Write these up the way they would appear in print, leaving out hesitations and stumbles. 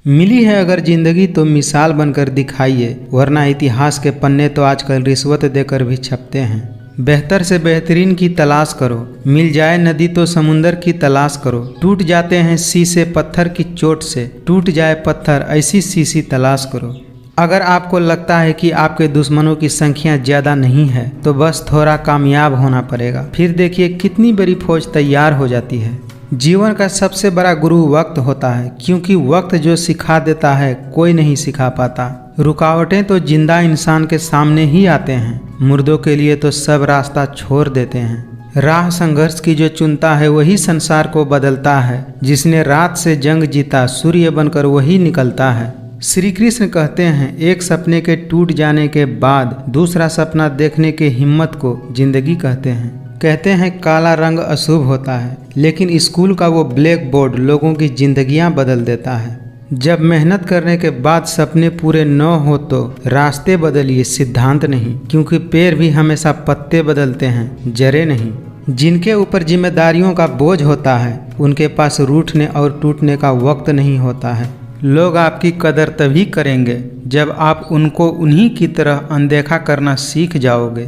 मिली है अगर जिंदगी तो मिसाल बनकर दिखाइए, वरना इतिहास के पन्ने तो आजकल रिश्वत देकर भी छपते हैं। बेहतर से बेहतरीन की तलाश करो, मिल जाए नदी तो समुंदर की तलाश करो। टूट जाते हैं शीशे पत्थर की चोट से, टूट जाए पत्थर ऐसी शीशी तलाश करो। अगर आपको लगता है कि आपके दुश्मनों की संख्या ज़्यादा नहीं है तो बस थोड़ा कामयाब होना पड़ेगा, फिर देखिए कितनी बड़ी फौज तैयार हो जाती है। जीवन का सबसे बड़ा गुरु वक्त होता है, क्योंकि वक्त जो सिखा देता है कोई नहीं सिखा पाता। रुकावटें तो जिंदा इंसान के सामने ही आते हैं, मुर्दों के लिए तो सब रास्ता छोड़ देते हैं। राह संघर्ष की जो चुनता है वही संसार को बदलता है। जिसने रात से जंग जीता सूर्य बनकर वही निकलता है। श्री कृष्ण कहते हैं, एक सपने के टूट जाने के बाद दूसरा सपना देखने के हिम्मत को जिंदगी कहते हैं। कहते हैं काला रंग अशुभ होता है, लेकिन स्कूल का वो ब्लैक बोर्ड लोगों की जिंदगियां बदल देता है। जब मेहनत करने के बाद सपने पूरे न हो तो रास्ते बदलिए, सिद्धांत नहीं, क्योंकि पेड़ भी हमेशा पत्ते बदलते हैं, जड़ें नहीं। जिनके ऊपर जिम्मेदारियों का बोझ होता है उनके पास रूठने और टूटने का वक्त नहीं होता है। लोग आपकी कदर तभी करेंगे जब आप उनको उन्हीं की तरह अनदेखा करना सीख जाओगे।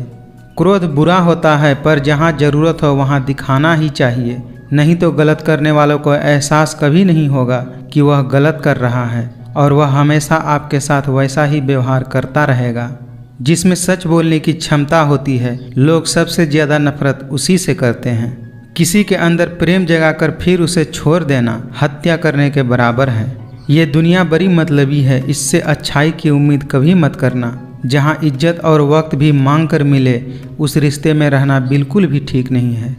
क्रोध बुरा होता है, पर जहाँ ज़रूरत हो वहाँ दिखाना ही चाहिए, नहीं तो गलत करने वालों को एहसास कभी नहीं होगा कि वह गलत कर रहा है, और वह हमेशा आपके साथ वैसा ही व्यवहार करता रहेगा। जिसमें सच बोलने की क्षमता होती है, लोग सबसे ज़्यादा नफरत उसी से करते हैं। किसी के अंदर प्रेम जगाकर फिर उसे छोड़ देना हत्या करने के बराबर है। ये दुनिया बड़ी मतलबी है, इससे अच्छाई की उम्मीद कभी मत करना। जहाँ इज्जत और वक्त भी मांग कर मिले उस रिश्ते में रहना बिल्कुल भी ठीक नहीं है।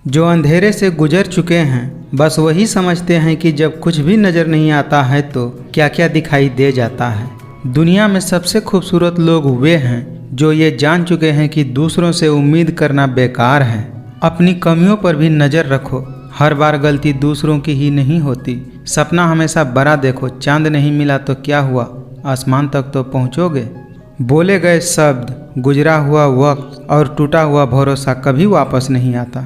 जो अंधेरे से गुजर चुके हैं बस वही समझते हैं कि जब कुछ भी नज़र नहीं आता है तो क्या क्या दिखाई दे जाता है। दुनिया में सबसे खूबसूरत लोग वे हैं जो ये जान चुके हैं कि दूसरों से उम्मीद करना बेकार है। अपनी कमियों पर भी नज़र रखो, हर बार गलती दूसरों की ही नहीं होती। सपना हमेशा बड़ा देखो, चांद नहीं मिला तो क्या हुआ, आसमान तक तो पहुँचोगे। बोले गए शब्द, गुजरा हुआ वक्त और टूटा हुआ भरोसा कभी वापस नहीं आता।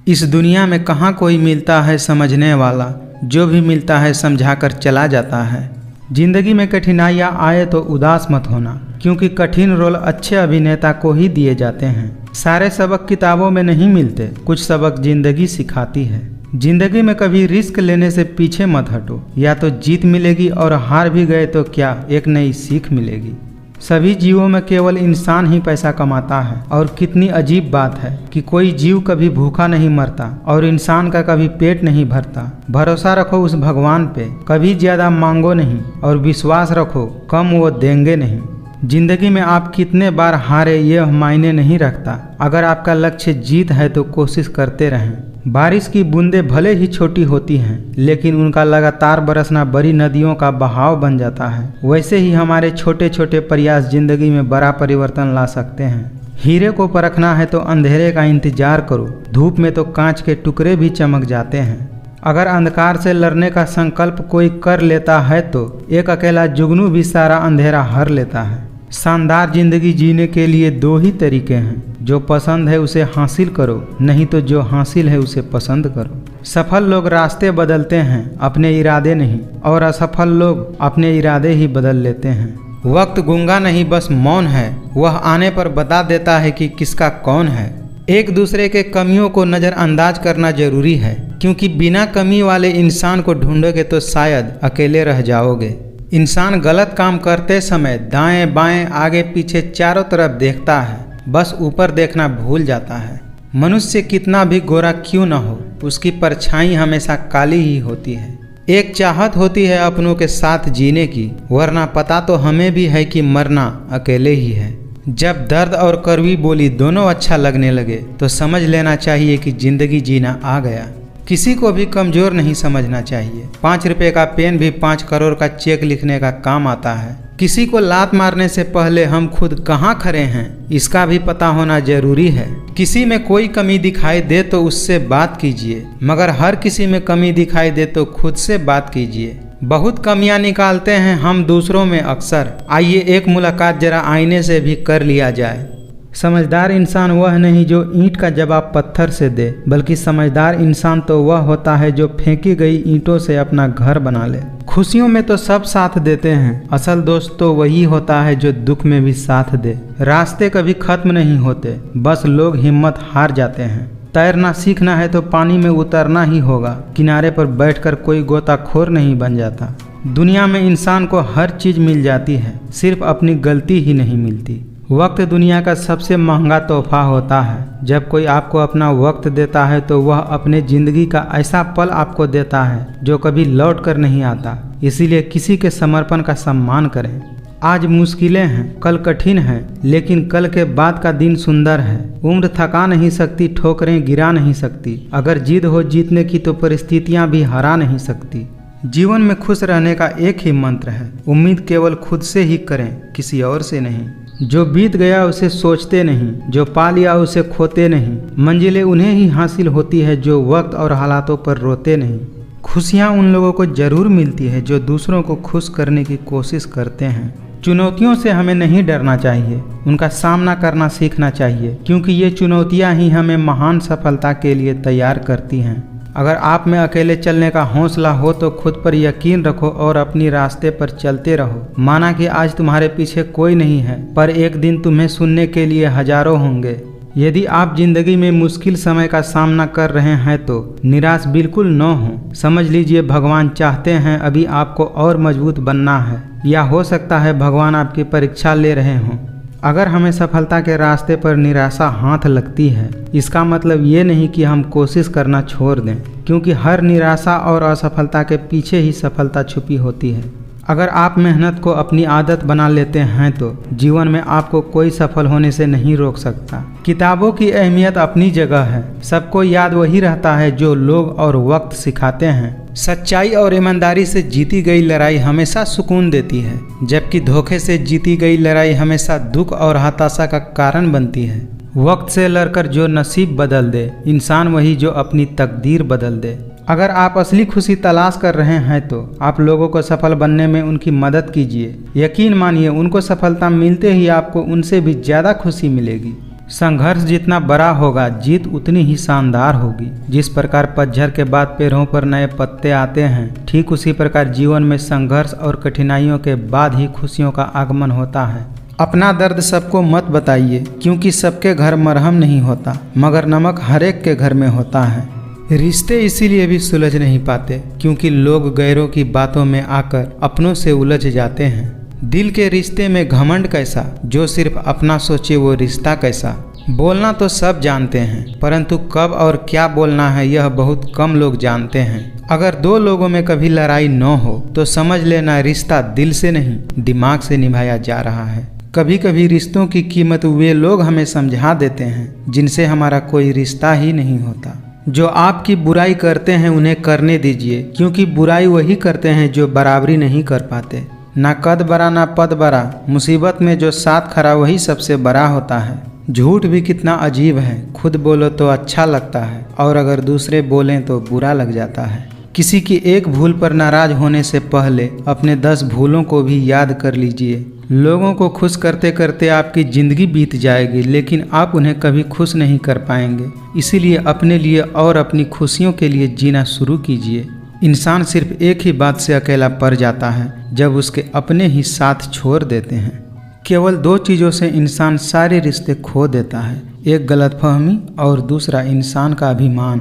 इस दुनिया में कहाँ कोई मिलता है समझने वाला, जो भी मिलता है समझाकर चला जाता है। जिंदगी में कठिनाइयाँ आए तो उदास मत होना, क्योंकि कठिन रोल अच्छे अभिनेता को ही दिए जाते हैं। सारे सबक किताबों में नहीं मिलते, कुछ सबक जिंदगी सिखाती है। जिंदगी में कभी रिस्क लेने से पीछे मत हटो, या तो जीत मिलेगी और हार भी गए तो क्या, एक नई सीख मिलेगी। सभी जीवों में केवल इंसान ही पैसा कमाता है, और कितनी अजीब बात है कि कोई जीव कभी भूखा नहीं मरता और इंसान का कभी पेट नहीं भरता। भरोसा रखो उस भगवान पे, कभी ज़्यादा मांगो नहीं, और विश्वास रखो कम वो देंगे नहीं। जिंदगी में आप कितने बार हारे ये मायने नहीं रखता, अगर आपका लक्ष्य जीत है तो कोशिश करते रहें। बारिश की बूंदें भले ही छोटी होती हैं, लेकिन उनका लगातार बरसना बड़ी नदियों का बहाव बन जाता है। वैसे ही हमारे छोटे छोटे प्रयास जिंदगी में बड़ा परिवर्तन ला सकते हैं। हीरे को परखना है तो अंधेरे का इंतजार करो, धूप में तो कांच के टुकड़े भी चमक जाते हैं। अगर अंधकार से लड़ने का संकल्प कोई कर लेता है तो एक अकेला जुगनू भी सारा अंधेरा हर लेता है। शानदार जिंदगी जीने के लिए दो ही तरीके हैं, जो पसंद है उसे हासिल करो, नहीं तो जो हासिल है उसे पसंद करो। सफल लोग रास्ते बदलते हैं, अपने इरादे नहीं, और असफल लोग अपने इरादे ही बदल लेते हैं। वक्त गूंगा नहीं बस मौन है, वह आने पर बता देता है कि किसका कौन है। एक दूसरे के कमियों को नज़रअंदाज करना जरूरी है, क्योंकि बिना कमी वाले इंसान को ढूंढोगे तो शायद अकेले रह जाओगे। इंसान गलत काम करते समय दाएं बाएं आगे पीछे चारों तरफ देखता है, बस ऊपर देखना भूल जाता है। मनुष्य कितना भी गोरा क्यों न हो, उसकी परछाई हमेशा काली ही होती है। एक चाहत होती है अपनों के साथ जीने की, वरना पता तो हमें भी है कि मरना अकेले ही है। जब दर्द और कड़वी बोली दोनों अच्छा लगने लगे तो समझ लेना चाहिए कि जिंदगी जीना आ गया। किसी को भी कमज़ोर नहीं समझना चाहिए। 5 रुपए का पेन भी 5 करोड़ का चेक लिखने का काम आता है। किसी को लात मारने से पहले हम खुद कहाँ खड़े हैं इसका भी पता होना जरूरी है। किसी में कोई कमी दिखाई दे तो उससे बात कीजिए, मगर हर किसी में कमी दिखाई दे तो खुद से बात कीजिए। बहुत कमियां निकालते हैं हम दूसरों में अक्सर, आइए एक मुलाकात जरा आईने से भी कर लिया जाए। समझदार इंसान वह नहीं जो ईंट का जवाब पत्थर से दे, बल्कि समझदार इंसान तो वह होता है जो फेंकी गई ईंटों से अपना घर बना ले। खुशियों में तो सब साथ देते हैं, असल दोस्त तो वही होता है जो दुख में भी साथ दे। रास्ते कभी खत्म नहीं होते, बस लोग हिम्मत हार जाते हैं। तैरना सीखना है तो पानी में उतरना ही होगा, किनारे पर बैठकर कोई गोताखोर नहीं बन जाता। दुनिया में इंसान को हर चीज मिल जाती है, सिर्फ अपनी गलती ही नहीं मिलती। वक्त दुनिया का सबसे महंगा तोहफा होता है। जब कोई आपको अपना वक्त देता है तो वह अपने ज़िंदगी का ऐसा पल आपको देता है जो कभी लौट कर नहीं आता। इसीलिए किसी के समर्पण का सम्मान करें। आज मुश्किलें हैं, कल कठिन है, लेकिन कल के बाद का दिन सुंदर है। उम्र थका नहीं सकती, ठोकरें गिरा नहीं सकती। अगर जिद हो जीतने की तो परिस्थितियाँ भी हरा नहीं सकती। जीवन में खुश रहने का एक ही मंत्र है, उम्मीद केवल खुद से ही करें, किसी और से नहीं। जो बीत गया उसे सोचते नहीं, जो पा लिया उसे खोते नहीं। मंजिलें उन्हें ही हासिल होती है जो वक्त और हालातों पर रोते नहीं। खुशियाँ उन लोगों को जरूर मिलती है जो दूसरों को खुश करने की कोशिश करते हैं। चुनौतियों से हमें नहीं डरना चाहिए, उनका सामना करना सीखना चाहिए, क्योंकि ये चुनौतियाँ ही हमें महान सफलता के लिए तैयार करती हैं। अगर आप में अकेले चलने का हौसला हो तो खुद पर यकीन रखो और अपनी रास्ते पर चलते रहो। माना कि आज तुम्हारे पीछे कोई नहीं है, पर एक दिन तुम्हें सुनने के लिए हजारों होंगे। यदि आप जिंदगी में मुश्किल समय का सामना कर रहे हैं तो निराश बिल्कुल न हो। समझ लीजिए भगवान चाहते हैं अभी आपको और मजबूत बनना है, या हो सकता है भगवान आपकी परीक्षा ले रहे हों। अगर हमें सफलता के रास्ते पर निराशा हाथ लगती है, इसका मतलब ये नहीं कि हम कोशिश करना छोड़ दें, क्योंकि हर निराशा और असफलता के पीछे ही सफलता छुपी होती है। अगर आप मेहनत को अपनी आदत बना लेते हैं तो जीवन में आपको कोई सफल होने से नहीं रोक सकता। किताबों की अहमियत अपनी जगह है, सबको याद वही रहता है जो लोग और वक्त सिखाते हैं। सच्चाई और ईमानदारी से जीती गई लड़ाई हमेशा सुकून देती है, जबकि धोखे से जीती गई लड़ाई हमेशा दुख और हताशा का कारण बनती है। वक्त से लड़कर जो नसीब बदल दे, इंसान वही जो अपनी तकदीर बदल दे। अगर आप असली खुशी तलाश कर रहे हैं तो आप लोगों को सफल बनने में उनकी मदद कीजिए। यकीन मानिए उनको सफलता मिलते ही आपको उनसे भी ज़्यादा खुशी मिलेगी। संघर्ष जितना बड़ा होगा, जीत उतनी ही शानदार होगी। जिस प्रकार पतझड़ के बाद पेड़ों पर नए पत्ते आते हैं, ठीक उसी प्रकार जीवन में संघर्ष और कठिनाइयों के बाद ही खुशियों का आगमन होता है। अपना दर्द सबको मत बताइए, क्योंकि सबके घर मरहम नहीं होता, मगर नमक हर एक के घर में होता है। रिश्ते इसीलिए भी सुलझ नहीं पाते क्योंकि लोग गैरों की बातों में आकर अपनों से उलझ जाते हैं। दिल के रिश्ते में घमंड कैसा, जो सिर्फ अपना सोचे वो रिश्ता कैसा। बोलना तो सब जानते हैं, परंतु कब और क्या बोलना है यह बहुत कम लोग जानते हैं। अगर दो लोगों में कभी लड़ाई न हो तो समझ लेना रिश्ता दिल से नहीं दिमाग से निभाया जा रहा है। कभी कभी रिश्तों की कीमत वे लोग हमें समझा देते हैं जिनसे हमारा कोई रिश्ता ही नहीं होता। जो आपकी बुराई करते हैं उन्हें करने दीजिए, क्योंकि बुराई वही करते हैं जो बराबरी नहीं कर पाते। ना कद बड़ा ना पद बड़ा, मुसीबत में जो साथ खड़ा वही सबसे बड़ा होता है। झूठ भी कितना अजीब है, खुद बोलो तो अच्छा लगता है और अगर दूसरे बोलें तो बुरा लग जाता है। किसी की एक भूल पर नाराज होने से पहले अपने 10 भूलों को भी याद कर लीजिए। लोगों को खुश करते करते आपकी ज़िंदगी बीत जाएगी, लेकिन आप उन्हें कभी खुश नहीं कर पाएंगे। इसीलिए अपने लिए और अपनी खुशियों के लिए जीना शुरू कीजिए। इंसान सिर्फ एक ही बात से अकेला पड़ जाता है, जब उसके अपने ही साथ छोड़ देते हैं। केवल 2 चीज़ों से इंसान सारे रिश्ते खो देता है, एक गलतफहमी और दूसरा इंसान का अभिमान।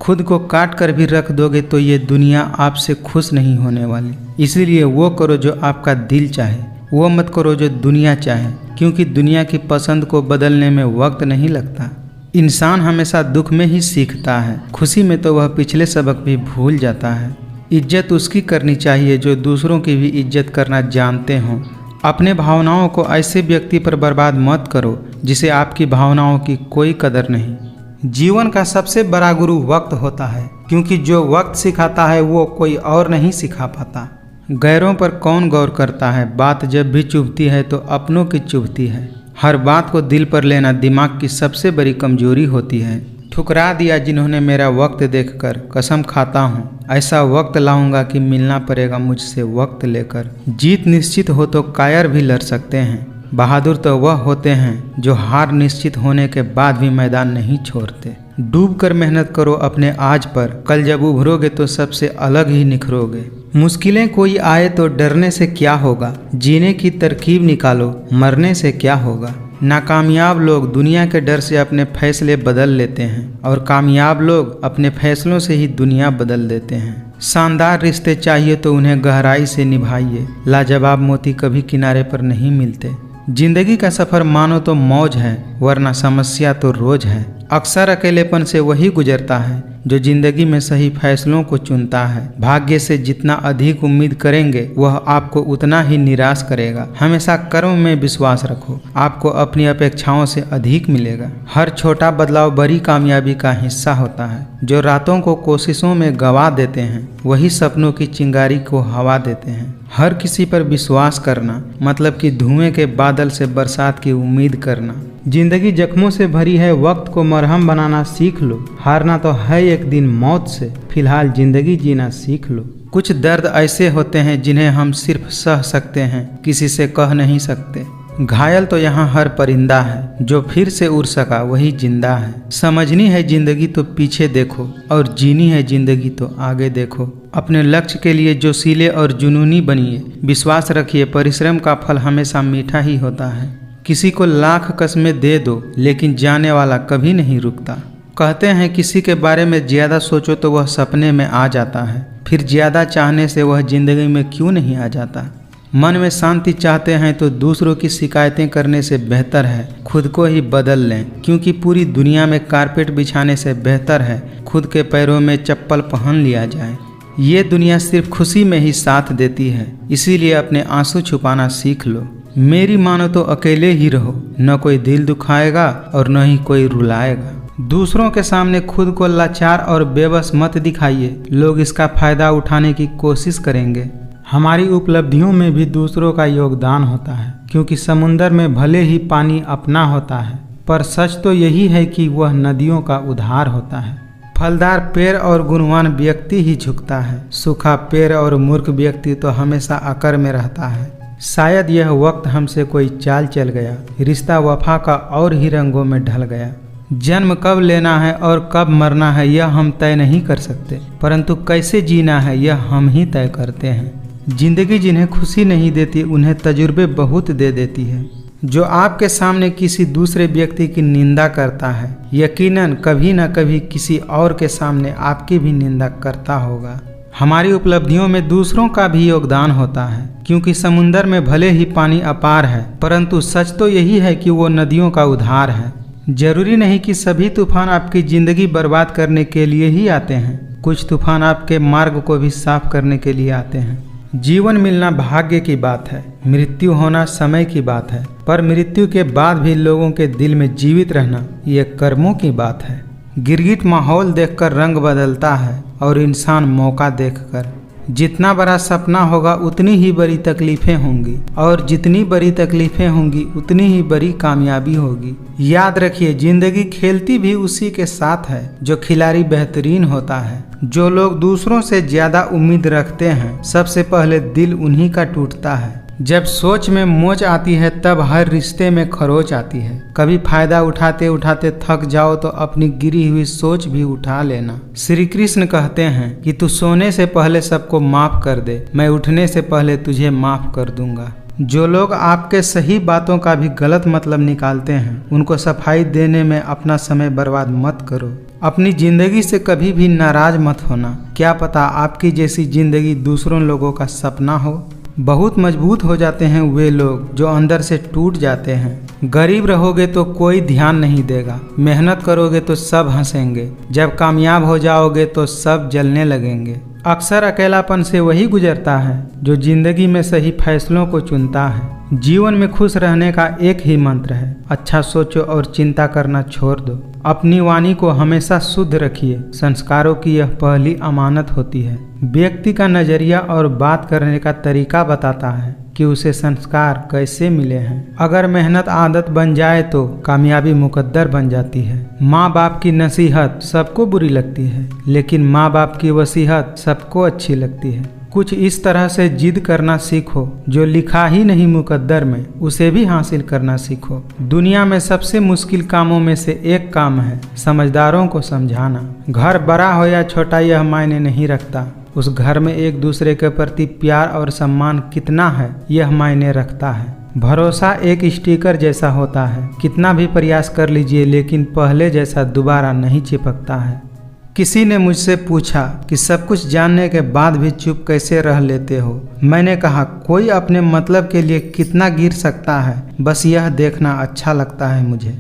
खुद को काट कर भी रख दोगे तो ये दुनिया आपसे खुश नहीं होने वाली। इसीलिए वो करो जो आपका दिल चाहे, वो मत करो जो दुनिया चाहे, क्योंकि दुनिया की पसंद को बदलने में वक्त नहीं लगता। इंसान हमेशा दुख में ही सीखता है, खुशी में तो वह पिछले सबक भी भूल जाता है। इज्जत उसकी करनी चाहिए जो दूसरों की भी इज्जत करना जानते हों। अपने भावनाओं को ऐसे व्यक्ति पर बर्बाद मत करो जिसे आपकी भावनाओं की कोई कदर नहीं। जीवन का सबसे बड़ा गुरु वक्त होता है, क्योंकि जो वक्त सिखाता है वो कोई और नहीं सिखा पाता। गैरों पर कौन गौर करता है, बात जब भी चुभती है तो अपनों की चुभती है। हर बात को दिल पर लेना दिमाग की सबसे बड़ी कमजोरी होती है। ठुकरा दिया जिन्होंने मेरा वक्त देखकर, कसम खाता हूँ ऐसा वक्त लाऊंगा कि मिलना पड़ेगा मुझसे वक्त लेकर। जीत निश्चित हो तो कायर भी लड़ सकते हैं, बहादुर तो वह होते हैं जो हार निश्चित होने के बाद भी मैदान नहीं छोड़ते। डूब कर मेहनत करो अपने आज पर, कल जब उभरोगे तो सबसे अलग ही निखरोगे। मुश्किलें कोई आए तो डरने से क्या होगा, जीने की तरकीब निकालो, मरने से क्या होगा। नाकामयाब लोग दुनिया के डर से अपने फैसले बदल लेते हैं और कामयाब लोग अपने फैसलों से ही दुनिया बदल देते हैं। शानदार रिश्ते चाहिए तो उन्हें गहराई से निभाइए, लाजवाब मोती कभी किनारे पर नहीं मिलते। जिंदगी का सफ़र मानो तो मौज है, वरना समस्या तो रोज है। अक्सर अकेलेपन से वही गुजरता है जो जिंदगी में सही फैसलों को चुनता है। भाग्य से जितना अधिक उम्मीद करेंगे वह आपको उतना ही निराश करेगा। हमेशा कर्म में विश्वास रखो, आपको अपनी अपेक्षाओं से अधिक मिलेगा। हर छोटा बदलाव बड़ी कामयाबी का हिस्सा होता है। जो रातों को कोशिशों में गवा देते हैं वही सपनों की चिंगारी को हवा देते हैं। हर किसी पर विश्वास करना मतलब कि धुएं के बादल से बरसात की उम्मीद करना। जिंदगी जख्मों से भरी है, वक्त को मरहम बनाना सीख लो। हारना तो है एक दिन मौत से, फिलहाल जिंदगी जीना सीख लो। कुछ दर्द ऐसे होते हैं जिन्हें हम सिर्फ सह सकते हैं, किसी से कह नहीं सकते। घायल तो यहाँ हर परिंदा है, जो फिर से उड़ सका वही जिंदा है। समझनी है जिंदगी तो पीछे देखो, और जीनी है जिंदगी तो आगे देखो। अपने लक्ष्य के लिए जोशीले और जुनूनी बनिए। विश्वास रखिए, परिश्रम का फल हमेशा मीठा ही होता है। किसी को लाख कस्में दे दो, लेकिन जाने वाला कभी नहीं रुकता। कहते हैं किसी के बारे में ज़्यादा सोचो तो वह सपने में आ जाता है, फिर ज़्यादा चाहने से वह जिंदगी में क्यों नहीं आ जाता। मन में शांति चाहते हैं तो दूसरों की शिकायतें करने से बेहतर है खुद को ही बदल लें, क्योंकि पूरी दुनिया में कारपेट बिछाने से बेहतर है खुद के पैरों में चप्पल पहन लिया जाए। ये दुनिया सिर्फ खुशी में ही साथ देती है, इसीलिए अपने आंसू छुपाना सीख लो। मेरी मानो तो अकेले ही रहो, न कोई दिल दुखाएगा और न ही कोई रुलाएगा। दूसरों के सामने खुद को लाचार और बेबस मत दिखाइए, लोग इसका फायदा उठाने की कोशिश करेंगे। हमारी उपलब्धियों में भी दूसरों का योगदान होता है, क्योंकि समुंदर में भले ही पानी अपना होता है, पर सच तो यही है कि वह नदियों का उद्धार होता है। फलदार पेड़ और गुणवान व्यक्ति ही झुकता है, सूखा पेड़ और मूर्ख व्यक्ति तो हमेशा अकर में रहता है। शायद यह वक्त हमसे कोई चाल चल गया, रिश्ता वफा का और ही रंगों में ढल गया। जन्म कब लेना है और कब मरना है यह हम तय नहीं कर सकते, परंतु कैसे जीना है यह हम ही तय करते हैं। जिंदगी जिन्हें खुशी नहीं देती उन्हें तजुर्बे बहुत दे देती है। जो आपके सामने किसी दूसरे व्यक्ति की निंदा करता है, यकीनन कभी न कभी किसी और के सामने आपकी भी निंदा करता होगा। हमारी उपलब्धियों में दूसरों का भी योगदान होता है, क्योंकि समुंदर में भले ही पानी अपार है, परंतु सच तो यही है कि वो नदियों का उद्धार है। जरूरी नहीं कि सभी तूफान आपकी जिंदगी बर्बाद करने के लिए ही आते हैं, कुछ तूफान आपके मार्ग को भी साफ करने के लिए आते हैं। जीवन मिलना भाग्य की बात है, मृत्यु होना समय की बात है, पर मृत्यु के बाद भी लोगों के दिल में जीवित रहना ये कर्मों की बात है। गिरगिट माहौल देखकर रंग बदलता है और इंसान मौका देखकर। जितना बड़ा सपना होगा उतनी ही बड़ी तकलीफें होंगी, और जितनी बड़ी तकलीफें होंगी उतनी ही बड़ी कामयाबी होगी। याद रखिए, जिंदगी खेलती भी उसी के साथ है जो खिलाड़ी बेहतरीन होता है। जो लोग दूसरों से ज्यादा उम्मीद रखते हैं, सबसे पहले दिल उन्हीं का टूटता है। जब सोच में मोच आती है तब हर रिश्ते में खरोच आती है। कभी फायदा उठाते उठाते थक जाओ तो अपनी गिरी हुई सोच भी उठा लेना। श्री कृष्ण कहते हैं कि तू सोने से पहले सबको माफ कर दे, मैं उठने से पहले तुझे माफ कर दूंगा। जो लोग आपके सही बातों का भी गलत मतलब निकालते हैं, उनको सफाई देने में अपना समय बर्बाद मत करो। अपनी जिंदगी से कभी भी नाराज मत होना, क्या पता आपकी जैसी जिंदगी दूसरों लोगों का सपना हो। बहुत मजबूत हो जाते हैं वे लोग जो अंदर से टूट जाते हैं। गरीब रहोगे तो कोई ध्यान नहीं देगा, मेहनत करोगे तो सब हंसेंगे, जब कामयाब हो जाओगे तो सब जलने लगेंगे। अक्सर अकेलापन से वही गुजरता है जो जिंदगी में सही फैसलों को चुनता है। जीवन में खुश रहने का एक ही मंत्र है, अच्छा सोचो और चिंता करना छोड़ दो। अपनी वाणी को हमेशा शुद्ध रखिए, संस्कारों की यह पहली अमानत होती है। व्यक्ति का नजरिया और बात करने का तरीका बताता है कि उसे संस्कार कैसे मिले हैं। अगर मेहनत आदत बन जाए तो कामयाबी मुकद्दर बन जाती है। माँ बाप की नसीहत सबको बुरी लगती है, लेकिन माँ बाप की वसीहत सबको अच्छी लगती है। कुछ इस तरह से जिद करना सीखो, जो लिखा ही नहीं मुकद्दर में उसे भी हासिल करना सीखो। दुनिया में सबसे मुश्किल कामों में से एक काम है समझदारों को समझाना। घर बड़ा हो या छोटा यह मायने नहीं रखता, उस घर में एक दूसरे के प्रति प्यार और सम्मान कितना है यह मायने रखता है। भरोसा एक स्टिकर जैसा होता है, कितना भी प्रयास कर लीजिए लेकिन पहले जैसा दोबारा नहीं चिपकता है। किसी ने मुझसे पूछा कि सब कुछ जानने के बाद भी चुप कैसे रह लेते हो। मैंने कहा कोई अपने मतलब के लिए कितना गिर सकता है, बस यह देखना अच्छा लगता है मुझे।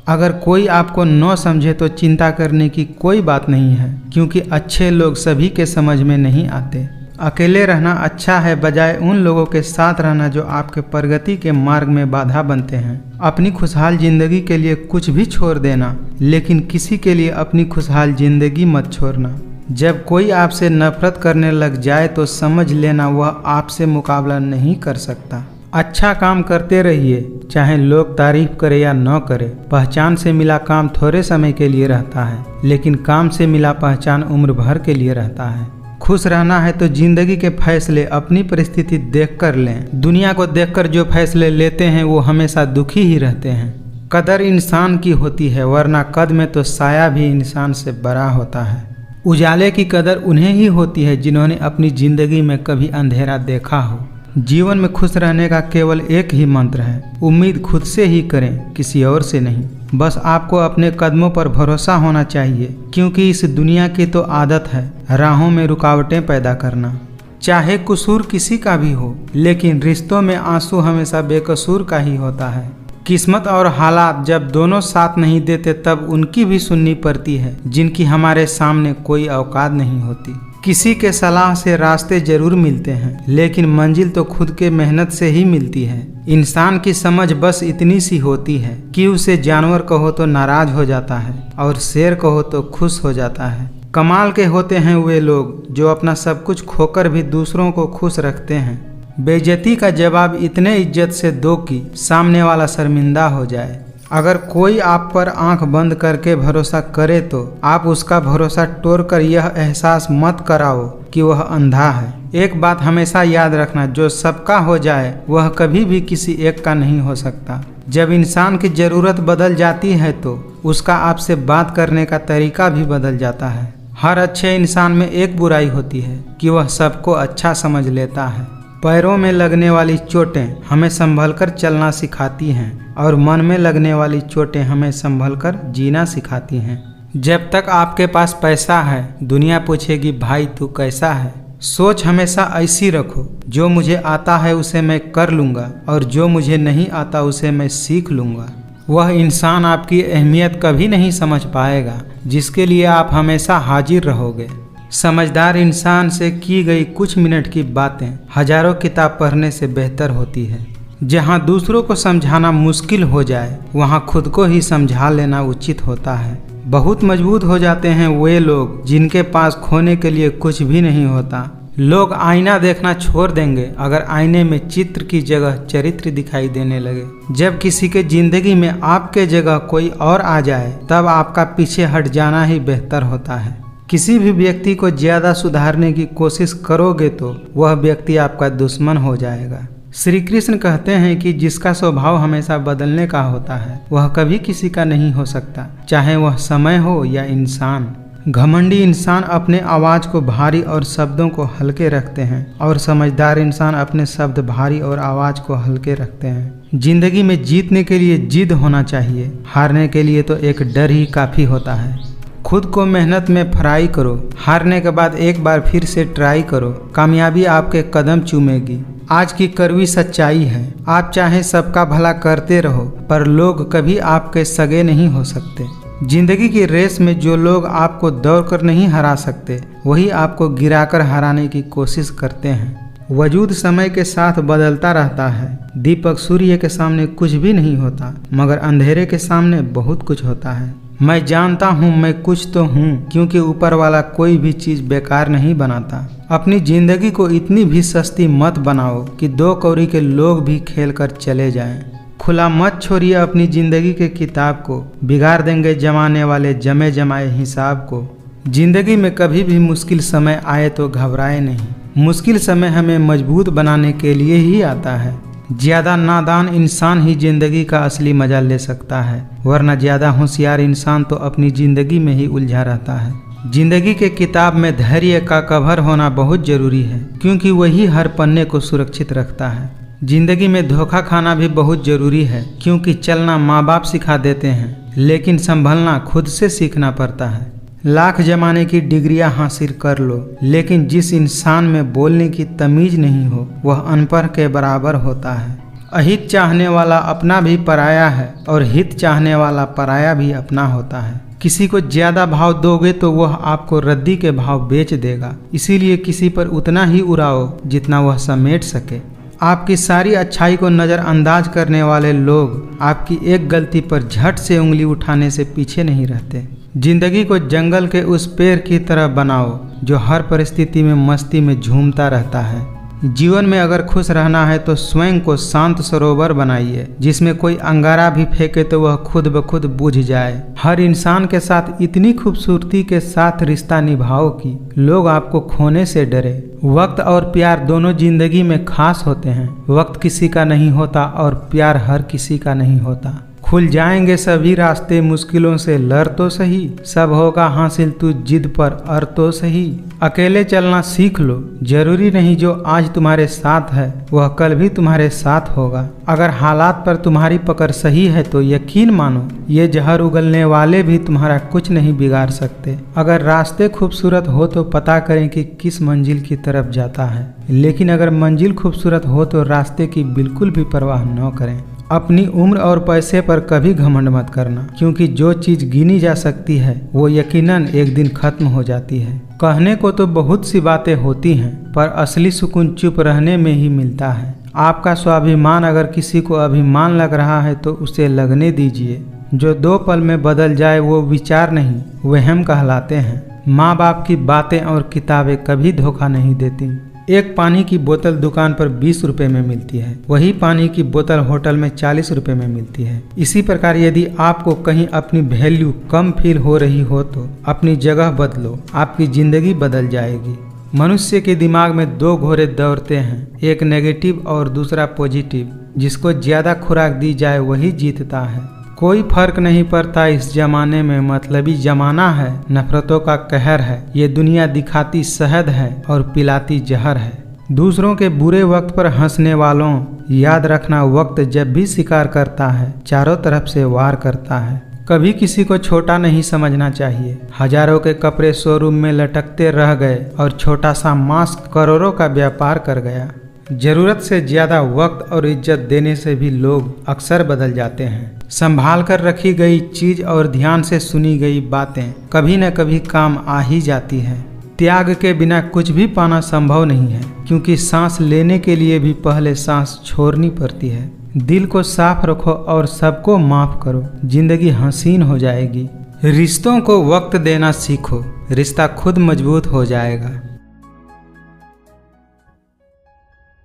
अगर कोई आपको न समझे तो चिंता करने की कोई बात नहीं है, क्योंकि अच्छे लोग सभी के समझ में नहीं आते। अकेले रहना अच्छा है बजाय उन लोगों के साथ रहना जो आपके प्रगति के मार्ग में बाधा बनते हैं। अपनी खुशहाल जिंदगी के लिए कुछ भी छोड़ देना, लेकिन किसी के लिए अपनी खुशहाल जिंदगी मत छोड़ना। जब कोई आपसे नफरत करने लग जाए तो समझ लेना वह आपसे मुकाबला नहीं कर सकता। अच्छा काम करते रहिए, चाहे लोग तारीफ करे या न करे। पहचान से मिला काम थोड़े समय के लिए रहता है, लेकिन काम से मिला पहचान उम्र भर के लिए रहता है। खुश रहना है तो जिंदगी के फैसले अपनी परिस्थिति देखकर लें। दुनिया को देखकर जो फैसले लेते हैं वो हमेशा दुखी ही रहते हैं। कदर इंसान की होती है, वरना कद में तो साया भी इंसान से बड़ा होता है। उजाले की कदर उन्हें ही होती है जिन्होंने अपनी जिंदगी में कभी अंधेरा देखा हो। जीवन में खुश रहने का केवल एक ही मंत्र है, उम्मीद खुद से ही करें, किसी और से नहीं। बस आपको अपने कदमों पर भरोसा होना चाहिए, क्योंकि इस दुनिया की तो आदत है राहों में रुकावटें पैदा करना। चाहे कसूर किसी का भी हो, लेकिन रिश्तों में आंसू हमेशा बेकसूर का ही होता है। किस्मत और हालात जब दोनों साथ नहीं देते तब उनकी भी सुननी पड़ती है जिनकी हमारे सामने कोई औकात नहीं होती। किसी के सलाह से रास्ते जरूर मिलते हैं, लेकिन मंजिल तो खुद के मेहनत से ही मिलती है। इंसान की समझ बस इतनी सी होती है कि उसे जानवर कहो तो नाराज हो जाता है और शेर कहो तो खुश हो जाता है। कमाल के होते हैं वे लोग जो अपना सब कुछ खोकर भी दूसरों को खुश रखते हैं। बेइज्जती का जवाब इतने इज्जत से दो कि सामने वाला शर्मिंदा हो जाए। अगर कोई आप पर आंख बंद करके भरोसा करे तो आप उसका भरोसा तोड़कर यह एहसास मत कराओ कि वह अंधा है। एक बात हमेशा याद रखना, जो सबका हो जाए वह कभी भी किसी एक का नहीं हो सकता। जब इंसान की ज़रूरत बदल जाती है तो उसका आपसे बात करने का तरीका भी बदल जाता है। हर अच्छे इंसान में एक बुराई होती है कि वह सबको अच्छा समझ लेता है। पैरों में लगने वाली चोटें हमें संभलकर चलना सिखाती हैं और मन में लगने वाली चोटें हमें संभलकर जीना सिखाती हैं। जब तक आपके पास पैसा है दुनिया पूछेगी भाई तू कैसा है। सोच हमेशा ऐसी रखो, जो मुझे आता है उसे मैं कर लूँगा और जो मुझे नहीं आता उसे मैं सीख लूँगा। वह इंसान आपकी अहमियत कभी नहीं समझ पाएगा जिसके लिए आप हमेशा हाजिर रहोगे। समझदार इंसान से की गई कुछ मिनट की बातें हजारों किताब पढ़ने से बेहतर होती है। जहाँ दूसरों को समझाना मुश्किल हो जाए वहाँ खुद को ही समझा लेना उचित होता है। बहुत मजबूत हो जाते हैं वे लोग जिनके पास खोने के लिए कुछ भी नहीं होता। लोग आईना देखना छोड़ देंगे अगर आईने में चित्र की जगह चरित्र दिखाई देने लगे। जब किसी के जिंदगी में आपके जगह कोई और आ जाए तब आपका पीछे हट जाना ही बेहतर होता है। किसी भी व्यक्ति को ज़्यादा सुधारने की कोशिश करोगे तो वह व्यक्ति आपका दुश्मन हो जाएगा। श्री कृष्ण कहते हैं कि जिसका स्वभाव हमेशा बदलने का होता है वह कभी किसी का नहीं हो सकता, चाहे वह समय हो या इंसान। घमंडी इंसान अपने आवाज़ को भारी और शब्दों को हल्के रखते हैं और समझदार इंसान अपने शब्द भारी और आवाज़ को हल्के रखते हैं। जिंदगी में जीतने के लिए जिद होना चाहिए, हारने के लिए तो एक डर ही काफ़ी होता है। खुद को मेहनत में फ्राई करो, हारने के बाद एक बार फिर से ट्राई करो, कामयाबी आपके कदम चूमेगी। आज की कड़वी सच्चाई है, आप चाहे सबका भला करते रहो पर लोग कभी आपके सगे नहीं हो सकते। जिंदगी की रेस में जो लोग आपको दौड़कर नहीं हरा सकते वही आपको गिराकर हराने की कोशिश करते हैं। वजूद समय के साथ बदलता रहता है। दीपक सूर्य के सामने कुछ भी नहीं होता, मगर अंधेरे के सामने बहुत कुछ होता है। मैं जानता हूँ मैं कुछ तो हूँ, क्योंकि ऊपर वाला कोई भी चीज़ बेकार नहीं बनाता। अपनी जिंदगी को इतनी भी सस्ती मत बनाओ कि 2 कौड़ी के लोग भी खेल कर चले जाएं। खुला मत छोड़िए अपनी जिंदगी के किताब को, बिगाड़ देंगे जमाने वाले जमे जमाए हिसाब को। जिंदगी में कभी भी मुश्किल समय आए तो घबराए नहीं, मुश्किल समय हमें मजबूत बनाने के लिए ही आता है। ज़्यादा नादान इंसान ही जिंदगी का असली मजा ले सकता है, वरना ज़्यादा होशियार इंसान तो अपनी ज़िंदगी में ही उलझा रहता है। जिंदगी के किताब में धैर्य का कवर होना बहुत ज़रूरी है, क्योंकि वही हर पन्ने को सुरक्षित रखता है। जिंदगी में धोखा खाना भी बहुत ज़रूरी है, क्योंकि चलना माँ बाप सिखा देते हैं, लेकिन संभलना खुद से सीखना पड़ता है। लाख जमाने की डिग्रियां हासिल कर लो, लेकिन जिस इंसान में बोलने की तमीज नहीं हो वह अनपढ़ के बराबर होता है। अहित चाहने वाला अपना भी पराया है और हित चाहने वाला पराया भी अपना होता है। किसी को ज्यादा भाव दोगे तो वह आपको रद्दी के भाव बेच देगा, इसीलिए किसी पर उतना ही उड़ाओ जितना वह समेट सके। आपकी सारी अच्छाई को नज़रअंदाज करने वाले लोग आपकी एक गलती पर झट से उंगली उठाने से पीछे नहीं रहते। जिंदगी को जंगल के उस पेड़ की तरह बनाओ जो हर परिस्थिति में मस्ती में झूमता रहता है। जीवन में अगर खुश रहना है तो स्वयं को शांत सरोवर बनाइए, जिसमें कोई अंगारा भी फेंके तो वह खुद ब खुद बुझ जाए। हर इंसान के साथ इतनी खूबसूरती के साथ रिश्ता निभाओ कि लोग आपको खोने से डरे। वक्त और प्यार दोनों जिंदगी में खास होते हैं। वक्त किसी का नहीं होता और प्यार हर किसी का नहीं होता। खुल जाएंगे सभी रास्ते, मुश्किलों से लड़ तो सही, सब होगा हासिल तू जिद पर अड़ तो सही। अकेले चलना सीख लो, जरूरी नहीं जो आज तुम्हारे साथ है वह कल भी तुम्हारे साथ होगा। अगर हालात पर तुम्हारी पकड़ सही है तो यकीन मानो ये जहर उगलने वाले भी तुम्हारा कुछ नहीं बिगाड़ सकते। अगर रास्ते खूबसूरत हो तो पता करें कि किस मंजिल की तरफ जाता है, लेकिन अगर मंजिल खूबसूरत हो तो रास्ते की बिल्कुल भी परवाह न करें। अपनी उम्र और पैसे पर कभी घमंड मत करना, क्योंकि जो चीज़ गिनी जा सकती है वो यकीनन एक दिन खत्म हो जाती है। कहने को तो बहुत सी बातें होती हैं, पर असली सुकून चुप रहने में ही मिलता है। आपका स्वाभिमान अगर किसी को अभिमान लग रहा है तो उसे लगने दीजिए। जो 2 पल में बदल जाए वो विचार नहीं, वहम कहलाते हैं। माँ बाप की बातें और किताबें कभी धोखा नहीं देती। एक पानी की बोतल दुकान पर 20 रुपए में मिलती है, वही पानी की बोतल होटल में 40 रुपए में मिलती है। इसी प्रकार यदि आपको कहीं अपनी वैल्यू कम फील हो रही हो तो अपनी जगह बदलो, आपकी जिंदगी बदल जाएगी। मनुष्य के दिमाग में 2 घोड़े दौड़ते हैं, एक नेगेटिव और दूसरा पॉजिटिव। जिसको ज्यादा खुराक दी जाए वही जीतता है। कोई फर्क नहीं पड़ता इस जमाने में, मतलबी जमाना है, नफरतों का कहर है। ये दुनिया दिखाती शहद है और पिलाती जहर है। दूसरों के बुरे वक्त पर हंसने वालों, याद रखना वक्त जब भी शिकार करता है चारों तरफ से वार करता है। कभी किसी को छोटा नहीं समझना चाहिए। हजारों के कपड़े शोरूम में लटकते रह गए और छोटा सा मास्क करोड़ों का व्यापार कर गया। जरूरत से ज्यादा वक्त और इज्जत देने से भी लोग अक्सर बदल जाते हैं। संभाल कर रखी गई चीज और ध्यान से सुनी गई बातें कभी न कभी काम आ ही जाती है। त्याग के बिना कुछ भी पाना संभव नहीं है, क्योंकि सांस लेने के लिए भी पहले सांस छोड़नी पड़ती है। दिल को साफ रखो और सबको माफ करो, जिंदगी हसीन हो जाएगी। रिश्तों को वक्त देना सीखो, रिश्ता खुद मजबूत हो जाएगा।